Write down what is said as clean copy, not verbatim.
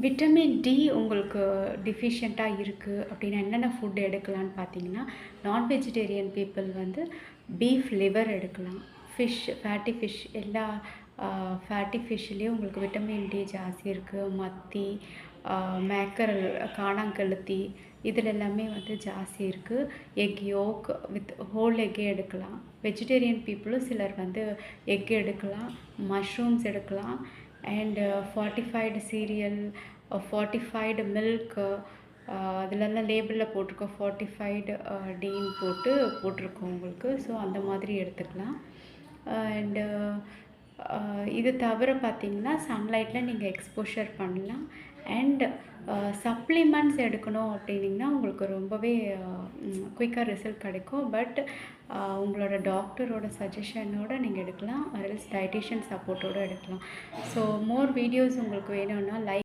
Vitamin D உங்களுக்கு டிஃபிஷியண்ட்டாக இருக்குது அப்படின்னா என்னென்ன ஃபுட் எடுக்கலான்னு பார்த்தீங்கன்னா, நான் வெஜிடேரியன் பீப்பிள் வந்து பீஃப் லிவர் எடுக்கலாம். ஃபேட்டி ஃபிஷ் எல்லா ஃபேட்டி ஃபிஷ்லேயும் உங்களுக்கு விட்டமின் டி ஜாஸ்தி இருக்குது. மத்தி, மேக்கரல், காணாங்கெளுத்தி இதில் எல்லாமே வந்து ஜாஸ்தி இருக்குது. எக் யோக் வித் ஹோல் எக்கே எடுக்கலாம். வெஜிடேரியன் பீப்புளும் சிலர் வந்து எக் எடுக்கலாம், மஷ்ரூம்ஸ் எடுக்கலாம். And fortified serial, fortified milk, அதிலெல்லாம் லேபிளில் போட்டிருக்கோம் ஃபார்ட்டிஃபைடு டீன் போட்டிருக்கோம் உங்களுக்கு. ஸோ அந்த மாதிரி எடுத்துக்கலாம். அண்டு இது தவிர பார்த்திங்கன்னா சன்லைட்டில் நீங்கள் எக்ஸ்போஷர் பண்ணலாம். அண்ட் சப்ளிமெண்ட்ஸ் எடுக்கணும் அப்படின்னிங்கன்னா உங்களுக்கு ரொம்பவே குயிக்காக ரிசல்ட் கிடைக்கும். பட் உங்களோட டாக்டரோட சஜஷனோடு நீங்கள் எடுக்கலாம், அதர்வைஸ் டயட்டிஷியன் சப்போர்ட்டோடு எடுக்கலாம். ஸோ மோர் வீடியோஸ் உங்களுக்கு வேணும்னா லைக்